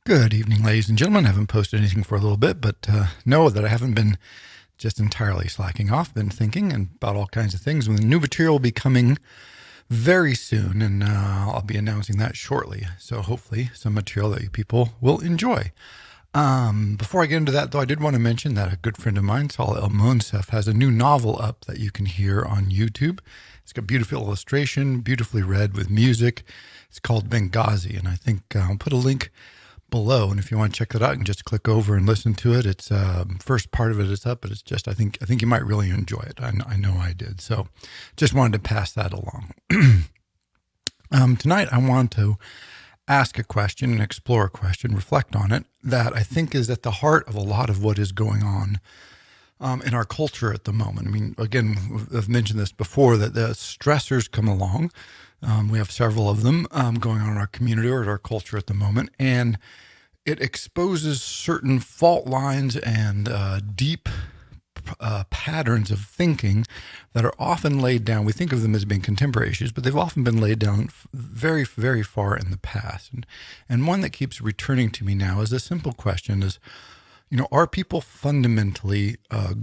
Good evening, ladies and gentlemen. I haven't posted anything for a little bit, but know that I haven't been just entirely slacking off. Been thinking about all kinds of things. The new material will be coming very soon, and I'll be announcing that shortly. So hopefully some material that you people will enjoy. Before I get into that, though, I did want to mention that a good friend of mine, Selfhelp, has a new novel up that you can hear on YouTube. It's got beautiful illustration, beautifully read with music. It's called Benghazi, and I think I'll put a link below, and if you want to check that out, you can just click over and listen to it. It's first part of it is up, but it's just I think you might really enjoy it. I know I did. So just wanted to pass that along. Tonight I want to ask a question and explore a question, reflect on it, that I think is at the heart of a lot of what is going on in our culture at the moment. I mean, again, I've mentioned this before, that the stressors come along. We have several of them going on in our community or in our culture at the moment, and it exposes certain fault lines and deep patterns of thinking that are often laid down. We think of them as being contemporary issues, but they've often been laid down very, very far in the past. And one that keeps returning to me now is a simple question is, are people fundamentally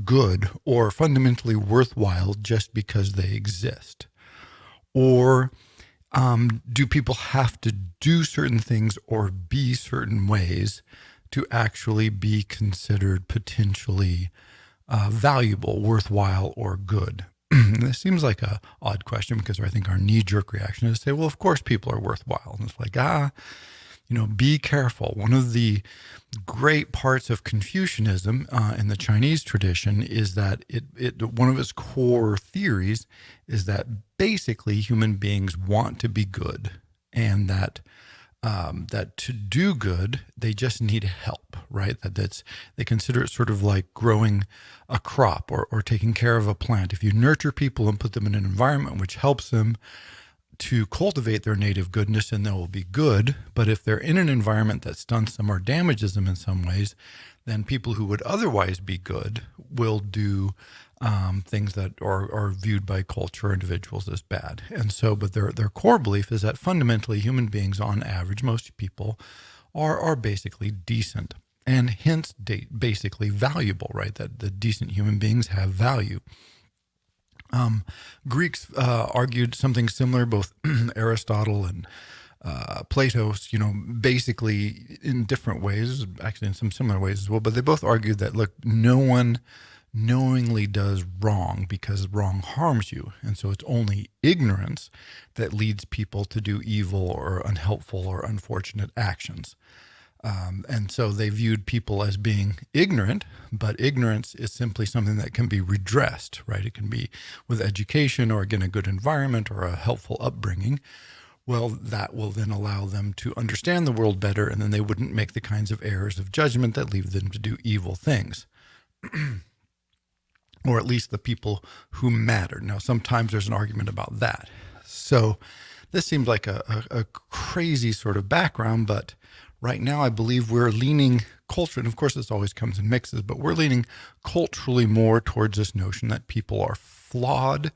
good or fundamentally worthwhile just because they exist? Or do people have to do certain things or be certain ways to actually be considered potentially valuable, worthwhile, or good? This seems like a odd question because I think our knee-jerk reaction is to say, well, of course people are worthwhile. And it's like, be careful. One of the great parts of Confucianism in the Chinese tradition is that one of its core theories is that basically human beings want to be good, and that to do good they just need help, right? They consider it sort of like growing a crop or taking care of a plant. If you nurture people and put them in an environment which helps them to cultivate their native goodness, and they will be good. But if they're in an environment that stunts them or damages them in some ways, then people who would otherwise be good will do things that are viewed by culture or individuals as bad. And so, but their core belief is that fundamentally human beings, on average, most people are basically decent, and hence basically valuable, right? That the decent human beings have value. Greeks argued something similar, both Aristotle and Plato, basically in different ways, actually in some similar ways as well, but they both argued that, look, no one knowingly does wrong because wrong harms you. And so it's only ignorance that leads people to do evil or unhelpful or unfortunate actions. And so they viewed people as being ignorant, but ignorance is simply something that can be redressed, right? It can be with education or, again, a good environment or a helpful upbringing. Well, that will then allow them to understand the world better, and then they wouldn't make the kinds of errors of judgment that lead them to do evil things. Or at least the people who matter. Now, sometimes there's an argument about that. So this seems like a crazy sort of background, but right now, I believe we're leaning culture, and of course this always comes in mixes, but we're leaning culturally more towards this notion that people are flawed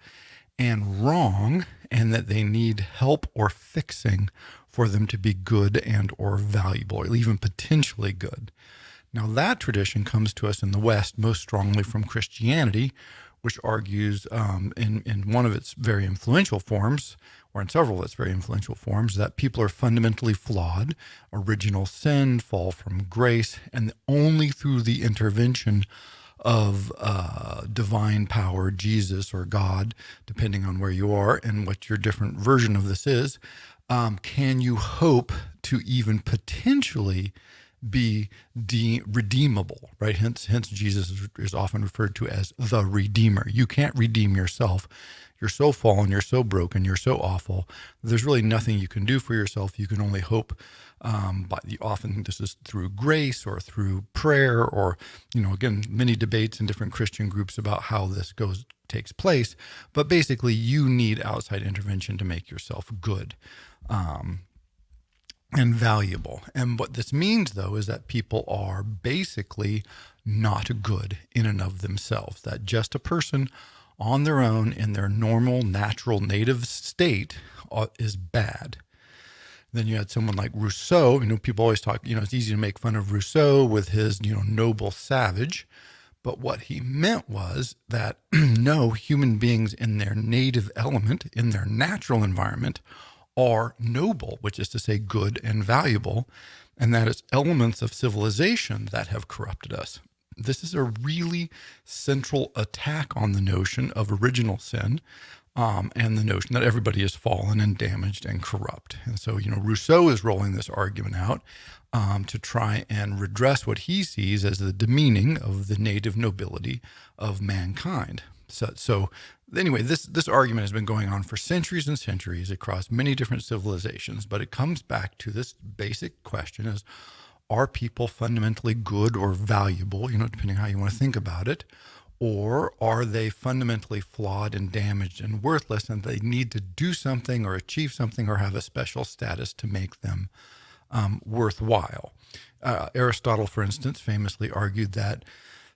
and wrong, and that they need help or fixing for them to be good and or valuable, or even potentially good. Now, that tradition comes to us in the West most strongly from Christianity, which argues in one of its very influential forms, or in several of its very influential forms, that people are fundamentally flawed, original sin, fall from grace, and only through the intervention of divine power, Jesus or God, depending on where you are and what your different version of this is, can you hope to even potentially be redeemable, right? Hence Jesus is often referred to as the Redeemer. You can't redeem yourself. You're so fallen, you're so broken, you're so awful. There's really nothing you can do for yourself. You can only hope. Often this is through grace or through prayer, or again, many debates in different Christian groups about how this takes place. But basically, you need outside intervention to make yourself good. And valuable. And what this means, though, is that people are basically not good in and of themselves, that just a person on their own in their normal, natural, native state is bad. Then you had someone like Rousseau. People always talk, it's easy to make fun of Rousseau with his, noble savage. But what he meant was that no, human beings in their native element, in their natural environment, are noble, which is to say good and valuable, and that it's elements of civilization that have corrupted us. This is a really central attack on the notion of original sin, and the notion that everybody is fallen and damaged and corrupt. And so, Rousseau is rolling this argument out to try and redress what he sees as the demeaning of the native nobility of mankind. So anyway, this argument has been going on for centuries and centuries across many different civilizations, but it comes back to this basic question: is, are people fundamentally good or valuable, depending on how you want to think about it, or are they fundamentally flawed and damaged and worthless, and they need to do something or achieve something or have a special status to make them worthwhile? Aristotle, for instance, famously argued that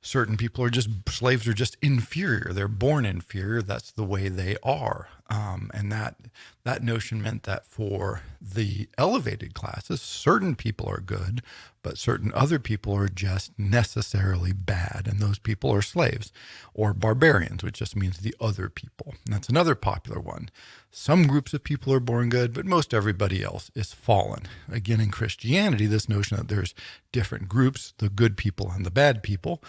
certain people are just, slaves are just inferior. They're born inferior. That's the way they are. And that notion meant that for the elevated classes, certain people are good, but certain other people are just necessarily bad. And those people are slaves or barbarians, which just means the other people. And that's another popular one. Some groups of people are born good, but most everybody else is fallen. Again, in Christianity, this notion that there's different groups, the good people and the bad people.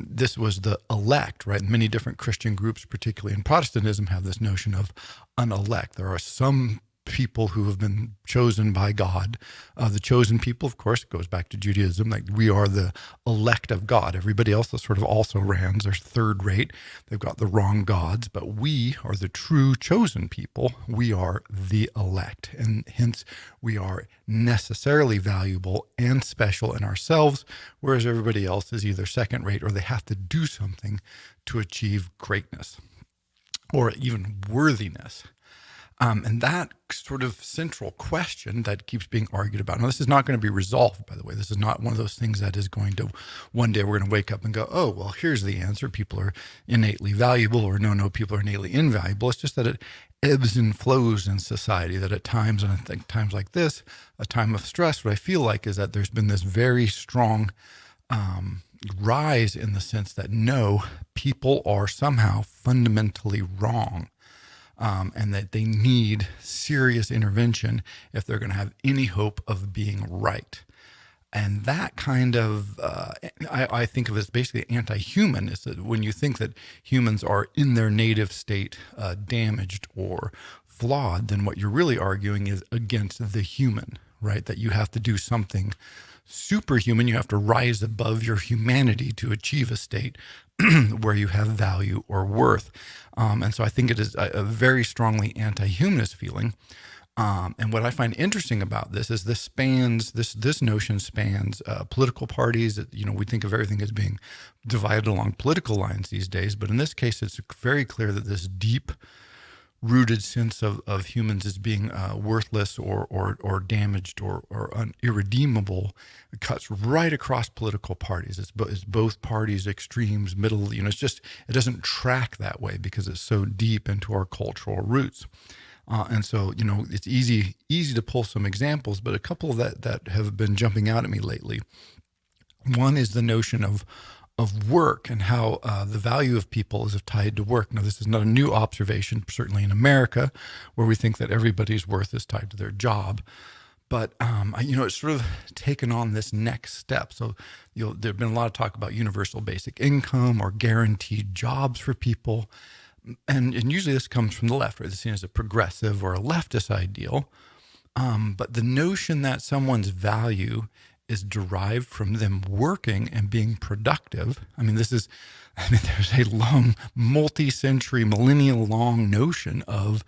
This was the elect, right? Many different Christian groups, particularly in Protestantism, have this notion of unelect. There are some people who have been chosen by God. The chosen people, of course, goes back to Judaism. Like, we are the elect of God. Everybody else is sort of also rans. They're third rate. They've got the wrong gods, but we are the true chosen people. We are the elect, and hence we are necessarily valuable and special in ourselves, whereas everybody else is either second rate or they have to do something to achieve greatness or even worthiness. And that sort of central question that keeps being argued about. Now, this is not going to be resolved, by the way. This is not one of those things that is going to, one day we're going to wake up and go, oh, well, here's the answer. People are innately valuable, or no, people are innately invaluable. It's just that it ebbs and flows in society, that at times, and I think times like this, a time of stress, what I feel like is that there's been this very strong rise in the sense that no, people are somehow fundamentally wrong. And that they need serious intervention if they're going to have any hope of being right. And that kind of, I think of as basically anti-human, is that when you think that humans are in their native state damaged or flawed, then what you're really arguing is against the human, right? That you have to do something superhuman. You have to rise above your humanity to achieve a state where you have value or worth. And so I think it is a very strongly anti-humanist feeling. And what I find interesting about this is this notion spans political parties. We think of everything as being divided along political lines these days, but in this case, it's very clear that this deep rooted sense of humans as being worthless or damaged or irredeemable cuts right across political parties. It's both parties, extremes, middle. It doesn't track that way because it's so deep into our cultural roots. And so, it's easy to pull some examples, but a couple that have been jumping out at me lately. One is the notion of work and how the value of people is tied to work. Now, this is not a new observation, certainly in America, where we think that everybody's worth is tied to their job. But, it's sort of taken on this next step. So, there's been a lot of talk about universal basic income or guaranteed jobs for people. And usually this comes from the left, right? It's seen as a progressive or a leftist ideal. But the notion that someone's value is derived from them working and being productive. There's a long, multi-century, millennial-long notion of,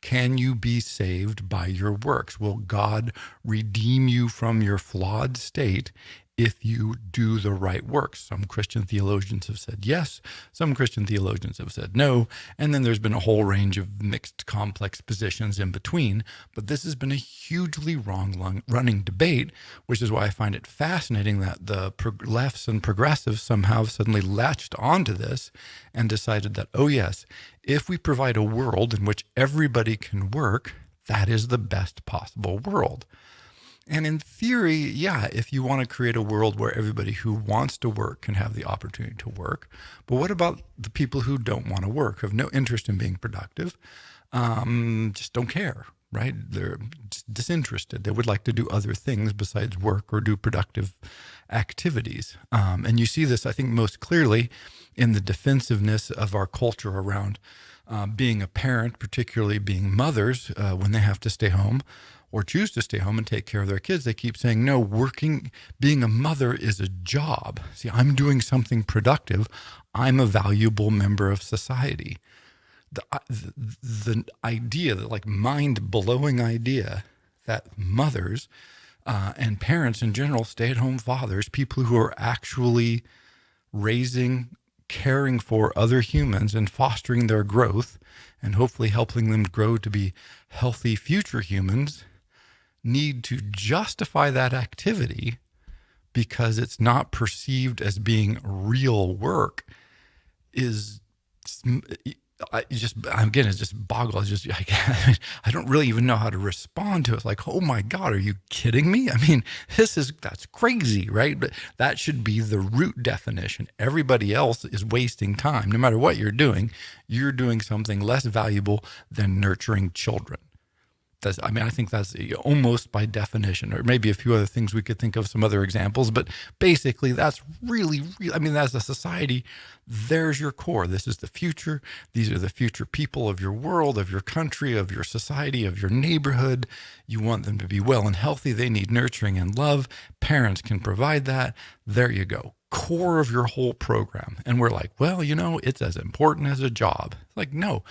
can you be saved by your works? Will God redeem you from your flawed state if you do the right works? Some Christian theologians have said yes. Some Christian theologians have said no. And then there's been a whole range of mixed, complex positions in between. But this has been a hugely running debate, which is why I find it fascinating that the lefts and progressives somehow suddenly latched onto this and decided that, oh yes, if we provide a world in which everybody can work, that is the best possible world. And in theory, yeah, if you want to create a world where everybody who wants to work can have the opportunity to work, but what about the people who don't want to work, have no interest in being productive, just don't care, right? They're just disinterested. They would like to do other things besides work or do productive activities. And you see this, I think, most clearly in the defensiveness of our culture around being a parent, particularly being mothers, when they have to stay home or choose to stay home and take care of their kids. They keep saying, no, being a mother is a job. See, I'm doing something productive. I'm a valuable member of society. The idea, the like mind-blowing idea that mothers and parents in general, stay-at-home fathers, people who are actually raising, caring for other humans and fostering their growth and hopefully helping them grow to be healthy future humans, need to justify that activity because it's not perceived as being real work is it just boggles. I don't really even know how to respond to it. It's like, oh my God, are you kidding me? I mean, that's crazy, right? But that should be the root definition. Everybody else is wasting time. No matter what you're doing something less valuable than nurturing children. I think that's almost by definition, or maybe a few other things we could think of, some other examples, but basically that's really, as a society, there's your core. This is the future. These are the future people of your world, of your country, of your society, of your neighborhood. You want them to be well and healthy. They need nurturing and love. Parents can provide that. There you go. Core of your whole program. And we're like, well, it's as important as a job. It's like, no.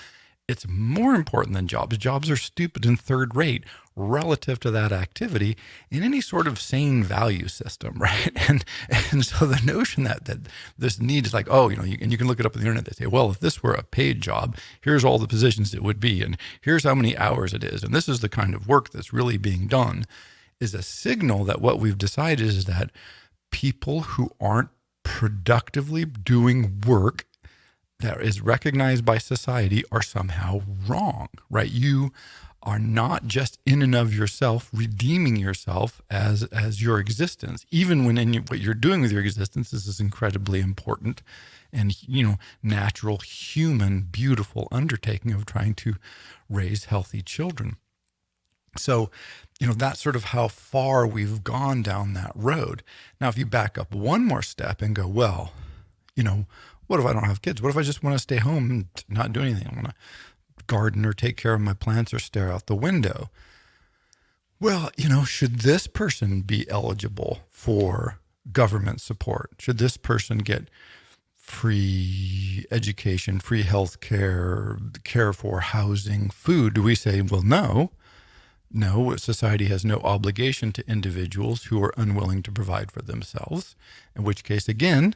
It's more important than jobs. Jobs are stupid and third rate relative to that activity in any sort of sane value system, right? And so the notion that this need is like, and you can look it up on the internet. They say, well, if this were a paid job, here's all the positions it would be, and here's how many hours it is, and this is the kind of work that's really being done, is a signal that what we've decided is that people who aren't productively doing work that is recognized by society are somehow wrong, right? You are not just in and of yourself redeeming yourself as your existence, even when what you're doing with your existence is this incredibly important and natural, human, beautiful undertaking of trying to raise healthy children. So, that's sort of how far we've gone down that road. Now, if you back up one more step and go, well, what if I don't have kids? What if I just want to stay home and not do anything? I want to garden or take care of my plants or stare out the window. Well, should this person be eligible for government support? Should this person get free education, free health care for housing, food? Do we say, well, no, society has no obligation to individuals who are unwilling to provide for themselves, in which case, again,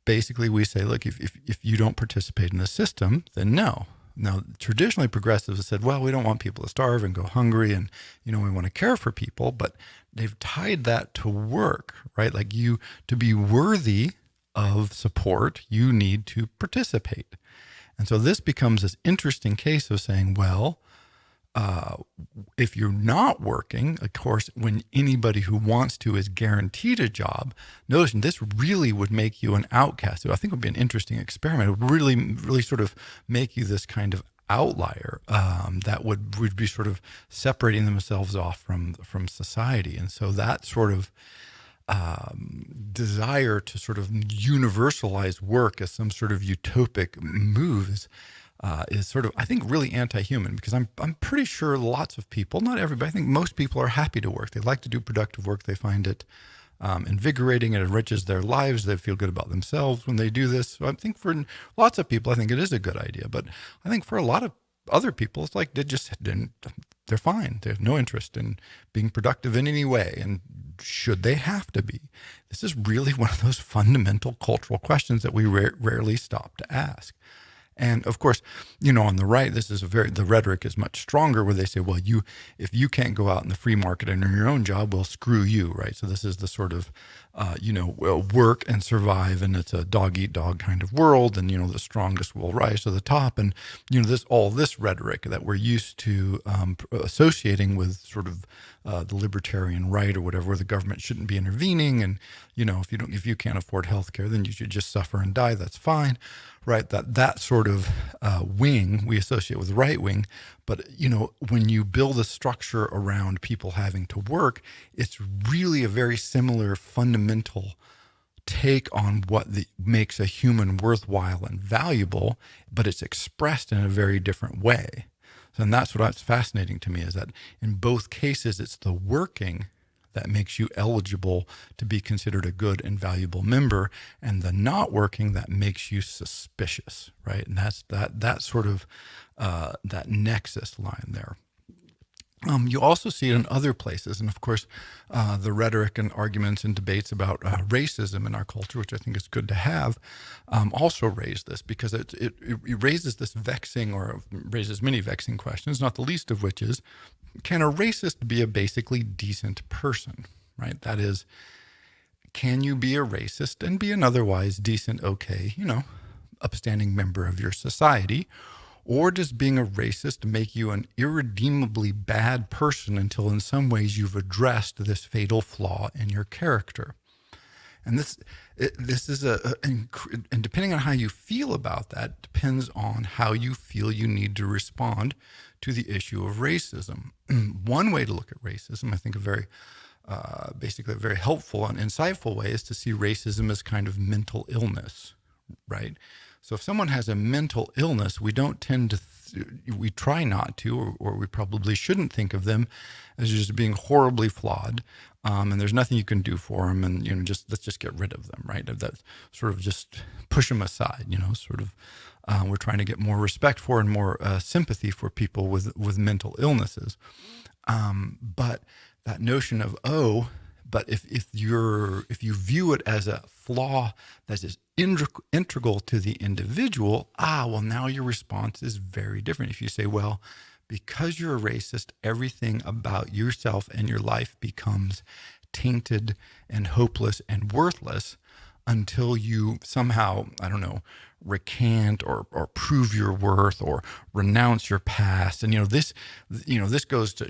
basically we say, look, if you don't participate in the system, then no. Now, traditionally progressives have said, well, we don't want people to starve and go hungry and, we want to care for people, but they've tied that to work, right? Like to be worthy of support, you need to participate. And so this becomes this interesting case of saying, well, if you're not working, of course, when anybody who wants to is guaranteed a job, notice this really would make you an outcast. So I think it would be an interesting experiment. It would really, really sort of make you this kind of outlier that would be sort of separating themselves off from society. And so that sort of desire to sort of universalize work as some sort of utopic move is sort of, I think, really anti-human, because I'm pretty sure lots of people, not everybody, I think most people are happy to work. They like to do productive work. They find it invigorating. It enriches their lives. They feel good about themselves when they do this. So I think for lots of people, I think it is a good idea. But I think for a lot of other people, it's like they're fine. They have no interest in being productive in any way. And should they have to be? This is really one of those fundamental cultural questions that we rarely stop to ask. And of course, on the right, the rhetoric is much stronger where they say, well, if you can't go out in the free market and earn your own job, well, screw you, right? So this is the sort of, work and survive, and it's a dog eat dog kind of world, and, the strongest will rise to the top. And, this rhetoric that we're used to associating with sort of the libertarian right or whatever, where the government shouldn't be intervening. And, if you can't afford healthcare, then you should just suffer and die. That's fine. Right, that sort of wing we associate with the right wing. But, when you build a structure around people having to work, it's really a very similar fundamental take on what makes a human worthwhile and valuable, but it's expressed in a very different way. And that's what's fascinating to me, is that in both cases, it's the working that makes you eligible to be considered a good and valuable member, and the not working that makes you suspicious, right? And that's that sort of that nexus line there. You also see it in other places, and of course, the rhetoric and arguments and debates about racism in our culture, which I think is good to have, also raise this, because it raises this raises many vexing questions, not the least of which is, can a racist be a basically decent person, right? That is, can you be a racist and be an otherwise decent, okay, upstanding member of your society? Or does being a racist make you an irredeemably bad person until in some ways you've addressed this fatal flaw in your character? And this is and depending on how you feel about that, depends on how you feel you need to respond to the issue of racism. One way to look at racism, I think basically a very helpful and insightful way, is to see racism as kind of mental illness, right? So if someone has a mental illness, we don't tend to, we try not to, or we probably shouldn't think of them as just being horribly flawed, and there's nothing you can do for them, and let's just get rid of them, right? That sort of just push them aside, we're trying to get more respect for and more sympathy for people with mental illnesses, but that notion of but if you view it as a flaw that is integral to the individual, well, now your response is very different. If you say, well, because you're a racist, everything about yourself and your life becomes tainted and hopeless and worthless until you somehow, I don't know, recant or prove your worth or renounce your past. And this goes to,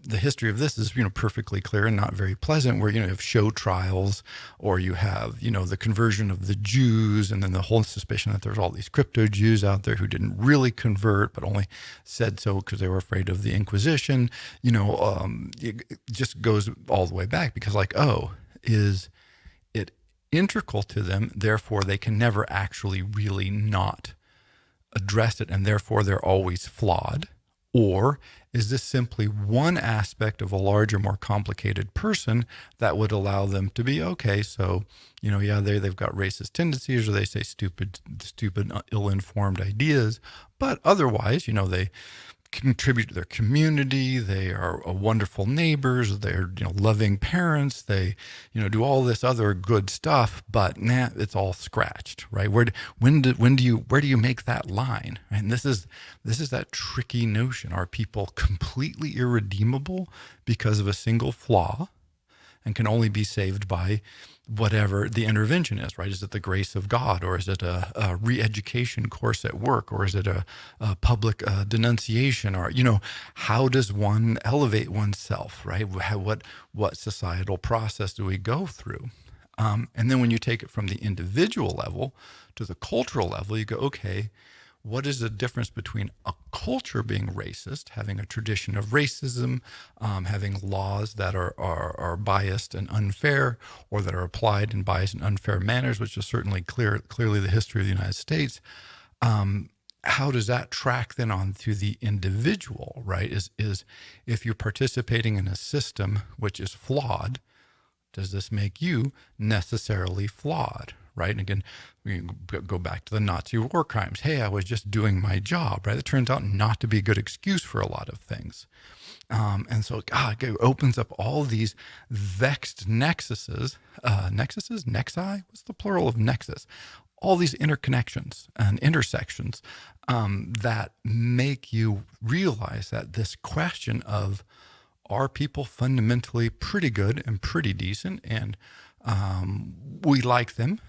the history of this is perfectly clear and not very pleasant, where you have show trials, or you have the conversion of the Jews, and then the whole suspicion that there's all these crypto Jews out there who didn't really convert but only said so because they were afraid of the Inquisition. It just goes all the way back, because is it integral to them, therefore they can never actually really not address it, and therefore they're always flawed? Or is this simply one aspect of a larger, more complicated person that would allow them to be okay? So, they've got racist tendencies, or they say stupid, ill-informed ideas, but otherwise, they contribute to their community. They are wonderful neighbors. They're loving parents. They do all this other good stuff. But it's all scratched, right? Where do you make that line? And this is that tricky notion. Are people completely irredeemable because of a single flaw, and can only be saved by whatever the intervention is, right? Is it the grace of God, or is it a re-education course at work, or is it a public denunciation, or how does one elevate oneself, right? What societal process do we go through? And then when you take it from the individual level to the cultural level, you go, okay, what is the difference between a culture being racist, having a tradition of racism, having laws that are biased and unfair, or that are applied in biased and unfair manners, which is certainly clearly the history of the United States? How does that track then on to the individual, right? Is if you're participating in a system which is flawed, does this make you necessarily flawed, right? And again, we go back to the Nazi war crimes. Hey, I was just doing my job, right? It turns out not to be a good excuse for a lot of things. And so, it opens up all these vexed nexuses, nexi? What's the plural of nexus? all these interconnections and intersections that make you realize that this question of, are people fundamentally pretty good and pretty decent, and we like them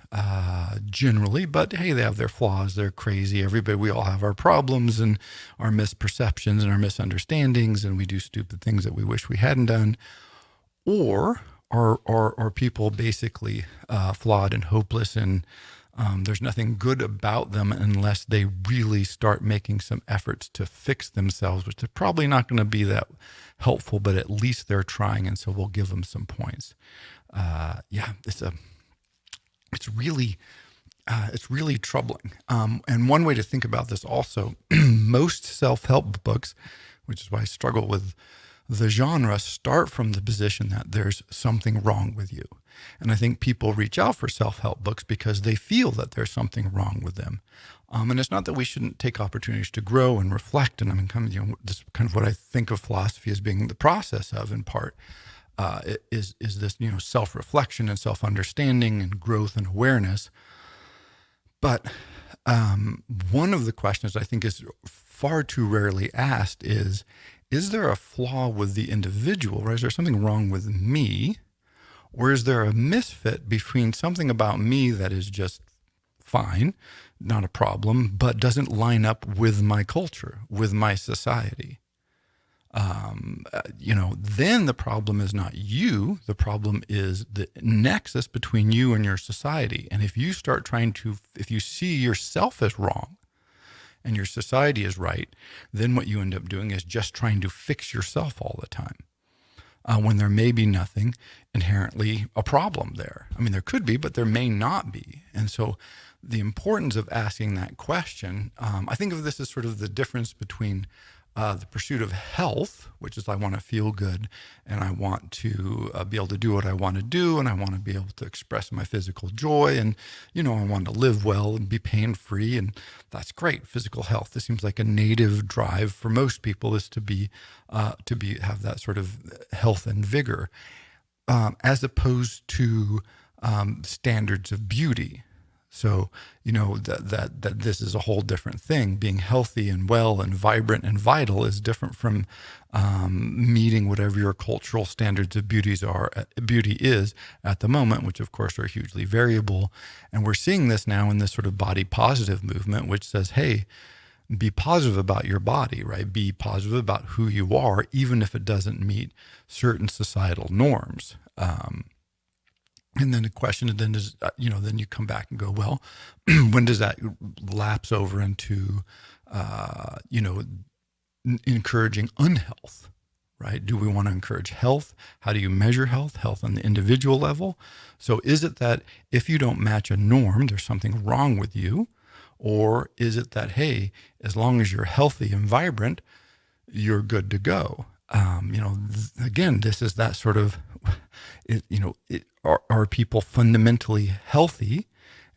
generally, but hey, they have their flaws, they're crazy, everybody, we all have our problems and our misperceptions and our misunderstandings, and we do stupid things that we wish we hadn't done. Or are people basically flawed and hopeless, and there's nothing good about them unless they really start making some efforts to fix themselves, which is probably not going to be that helpful, but at least they're trying, and so we'll give them some points. It's really troubling. And one way to think about this also, most self-help books, which is why I struggle with the genre, start from the position that there's something wrong with you. And I think people reach out for self-help books because they feel that there's something wrong with them. And it's not that we shouldn't take opportunities to grow and reflect. And I mean, this is kind of what I think of philosophy as being the process of, in part, is this, self-reflection and self-understanding and growth and awareness. But one of the questions I think is far too rarely asked is there a flaw with the individual, right? Is there something wrong with me? Or is there a misfit between something about me that is just fine, not a problem, but doesn't line up with my culture, with my society? Then the problem is not you. The problem is the nexus between you and your society. And if you start if you see yourself as wrong and your society is right, then what you end up doing is just trying to fix yourself all the time. When there may be nothing inherently a problem there. I mean, there could be, but there may not be. And so the importance of asking that question, I think of this as sort of the difference between the pursuit of health, which is I want to feel good and I want to be able to do what I want to do, and I want to be able to express my physical joy, and I want to live well and be pain-free, and that's great. Physical health, this seems like a native drive for most people, is to have that sort of health and vigor, as opposed to standards of beauty. So, that this is a whole different thing. Being healthy and well and vibrant and vital is different from meeting whatever your cultural standards of beauty is at the moment, which of course are hugely variable. And we're seeing this now in this sort of body positive movement, which says, hey, be positive about your body, right? Be positive about who you are, even if it doesn't meet certain societal norms. And then the question then is, then you come back and go, well, when does that lapse over into, encouraging unhealth, right? Do we want to encourage health? How do you measure health? Health on the individual level. So is it that if you don't match a norm, there's something wrong with you? Or is it that, hey, as long as you're healthy and vibrant, you're good to go? Again, this is that sort of, are people fundamentally healthy,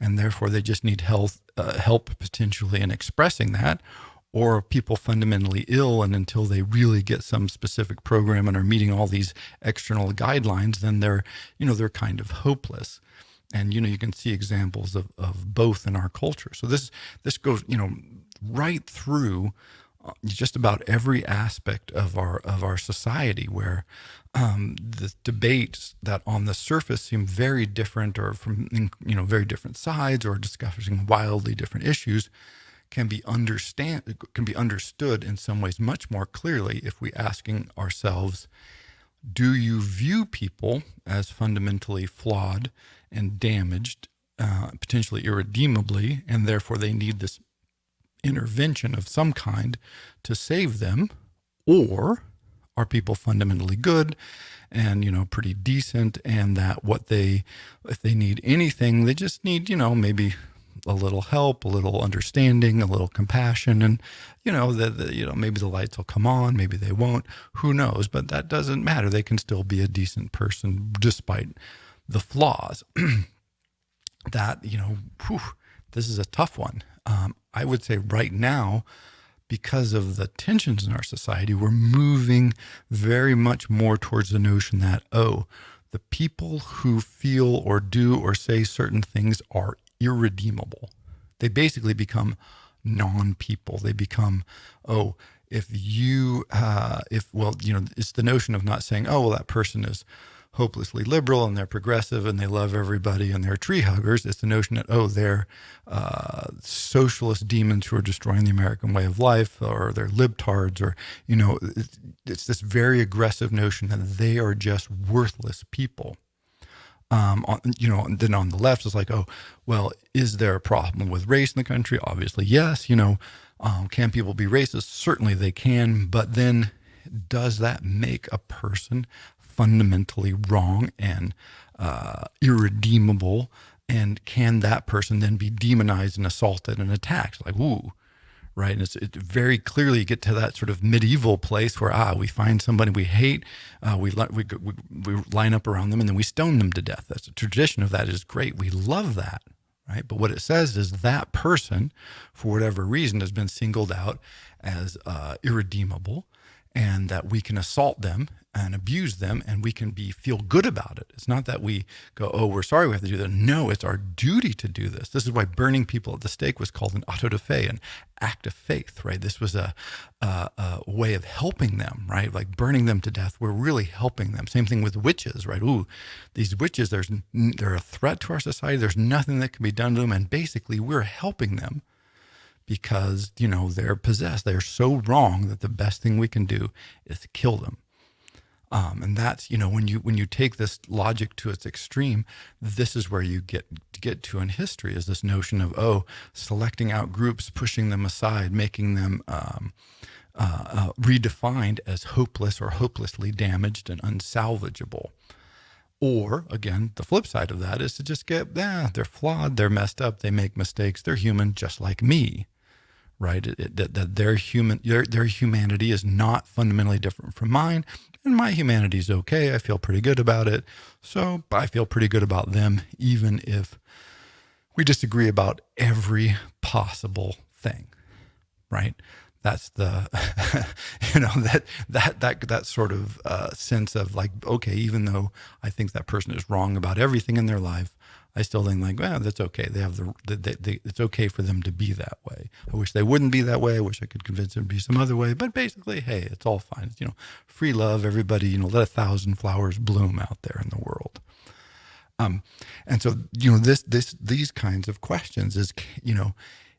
and therefore they just need help potentially in expressing that? Or are people fundamentally ill, and until they really get some specific program and are meeting all these external guidelines, then they're kind of hopeless. And, you can see examples of both in our culture. So this goes, right through just about every aspect of our society, where the debates that on the surface seem very different, or from very different sides, or discussing wildly different issues, can be understood in some ways much more clearly if we asking ourselves, do you view people as fundamentally flawed and damaged, potentially irredeemably, and therefore they need this intervention of some kind to save them? Or are people fundamentally good and pretty decent, and that if they need anything, they just need maybe a little help, a little understanding, a little compassion, and maybe the lights will come on, maybe they won't, who knows? But that doesn't matter. They can still be a decent person despite the flaws. That this is a tough one. I would say right now, because of the tensions in our society, we're moving very much more towards the notion that, the people who feel or do or say certain things are irredeemable. They basically become non-people. They become, oh, it's the notion of not saying, oh, well, that person is hopelessly liberal and they're progressive and they love everybody and they're tree huggers. It's the notion that, oh, they're socialist demons who are destroying the American way of life, or they're libtards, or, it's this very aggressive notion that they are just worthless people. Then on the left is like, oh, well, is there a problem with race in the country? Obviously, yes. Can people be racist? Certainly they can. But then does that make a person fundamentally wrong and irredeemable? And can that person then be demonized and assaulted and attacked? Like, ooh, right? And it very clearly get to that sort of medieval place where we find somebody we hate, we line up around them, and then we stone them to death. That's a tradition of that is great. We love that, right? But what it says is that person, for whatever reason, has been singled out as irredeemable, and that we can assault them and abuse them, and we can feel good about it. It's not that we go, oh, we're sorry we have to do that. No, it's our duty to do this. This is why burning people at the stake was called an auto de fe, an act of faith, right? This was a way of helping them, right? Like burning them to death, we're really helping them. Same thing with witches, right? Ooh, these witches, they're a threat to our society. There's nothing that can be done to them, and basically we're helping them because, they're possessed. They're so wrong that the best thing we can do is to kill them. And that's, when you take this logic to its extreme, this is where you get to in history, is this notion of, selecting out groups, pushing them aside, making them redefined as hopeless or hopelessly damaged and unsalvageable. Or, again, the flip side of that is to just they're flawed, they're messed up, they make mistakes, they're human just like me. Right? That their humanity is not fundamentally different from mine, and my humanity is okay. I feel pretty good about it. So I feel pretty good about them, even if we disagree about every possible thing. Right? That's the, that sort of sense of like, okay, even though I think that person is wrong about everything in their life, I still think like, well, that's okay. They have it's okay for them to be that way. I wish they wouldn't be that way. I wish I could convince them to be some other way. But basically, hey, it's all fine. It's, free love. Everybody, let 1,000 flowers bloom out there in the world. And so, these kinds of questions is,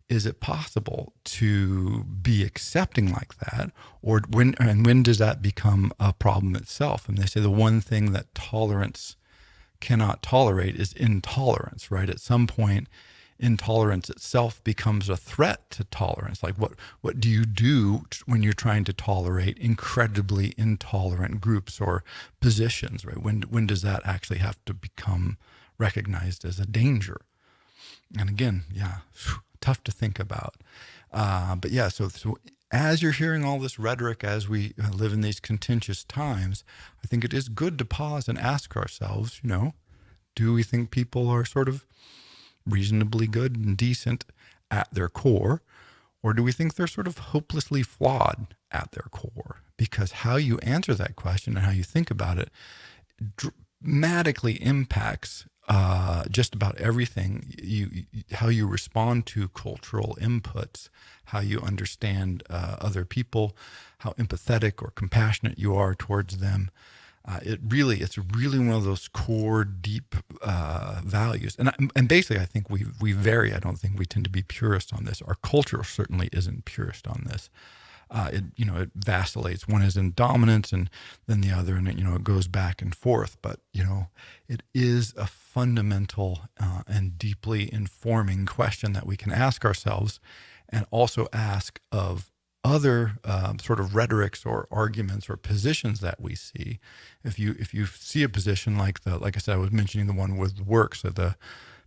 is it possible to be accepting like that, or when does that become a problem itself? And they say the one thing that tolerance cannot tolerate is intolerance, right? At some point, intolerance itself becomes a threat to tolerance. Like what do you do when you're trying to tolerate incredibly intolerant groups or positions, right? When does that actually have to become recognized as a danger? And again, tough to think about. But yeah, so as you're hearing all this rhetoric, as we live in these contentious times, I think it is good to pause and ask ourselves, do we think people are sort of reasonably good and decent at their core? Or do we think they're sort of hopelessly flawed at their core? Because how you answer that question and how you think about it dramatically impacts just about everything. How you respond to cultural inputs, how you understand other people, how empathetic or compassionate you are towards them. It's really one of those core, deep values. And basically, I think we vary. I don't think we tend to be purist on this. Our culture certainly isn't purist on this. It vacillates. One is in dominance, and then the other, and it goes back and forth. But it is a fundamental and deeply informing question that we can ask ourselves, and also ask of other sort of rhetorics or arguments or positions that we see. If you see a position like I said, I was mentioning the one with work. So the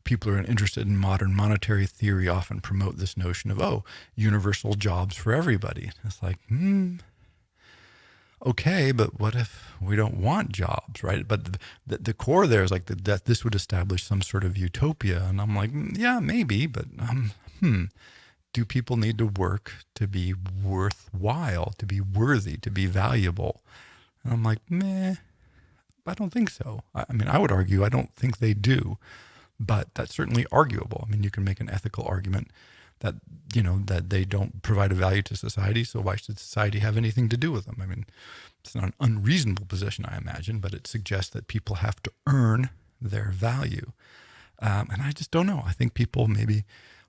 people who are interested in modern monetary theory often promote this notion of, universal jobs for everybody. It's like, okay, but what if we don't want jobs, right? But the core there is like that this would establish some sort of utopia. And I'm like, yeah, maybe, but do people need to work to be worthwhile, to be worthy, to be valuable? And I'm like, I don't think so. I mean, I would argue I don't think they do. but that's certainly arguable. I mean, you can make an ethical argument that, that they don't provide a value to society, so why should society have anything to do with them? I mean, it's not an unreasonable position, I imagine, but it suggests that people have to earn their value. And I just don't know. I think people maybe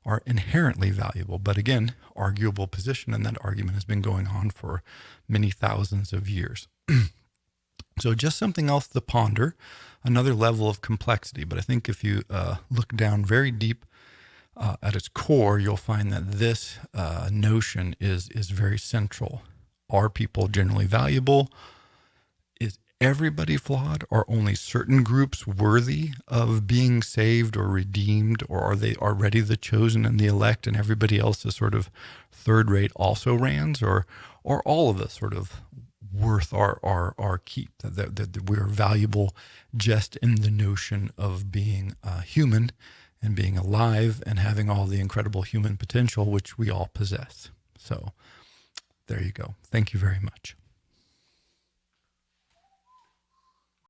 are inherently valuable, but again, arguable position, and that argument has been going on for many thousands of years. So just something else to ponder, another level of complexity. But I think if you look down very deep at its core, you'll find that this notion is very central. Are people generally valuable? Is everybody flawed? Are only certain groups worthy of being saved or redeemed? Or are they already the chosen and the elect and everybody else is sort of third-rate also-rans? Or all of us sort of worth our keep, that we are valuable just in the notion of being human and being alive and having all the incredible human potential which we all possess. So there you go. Thank you very much.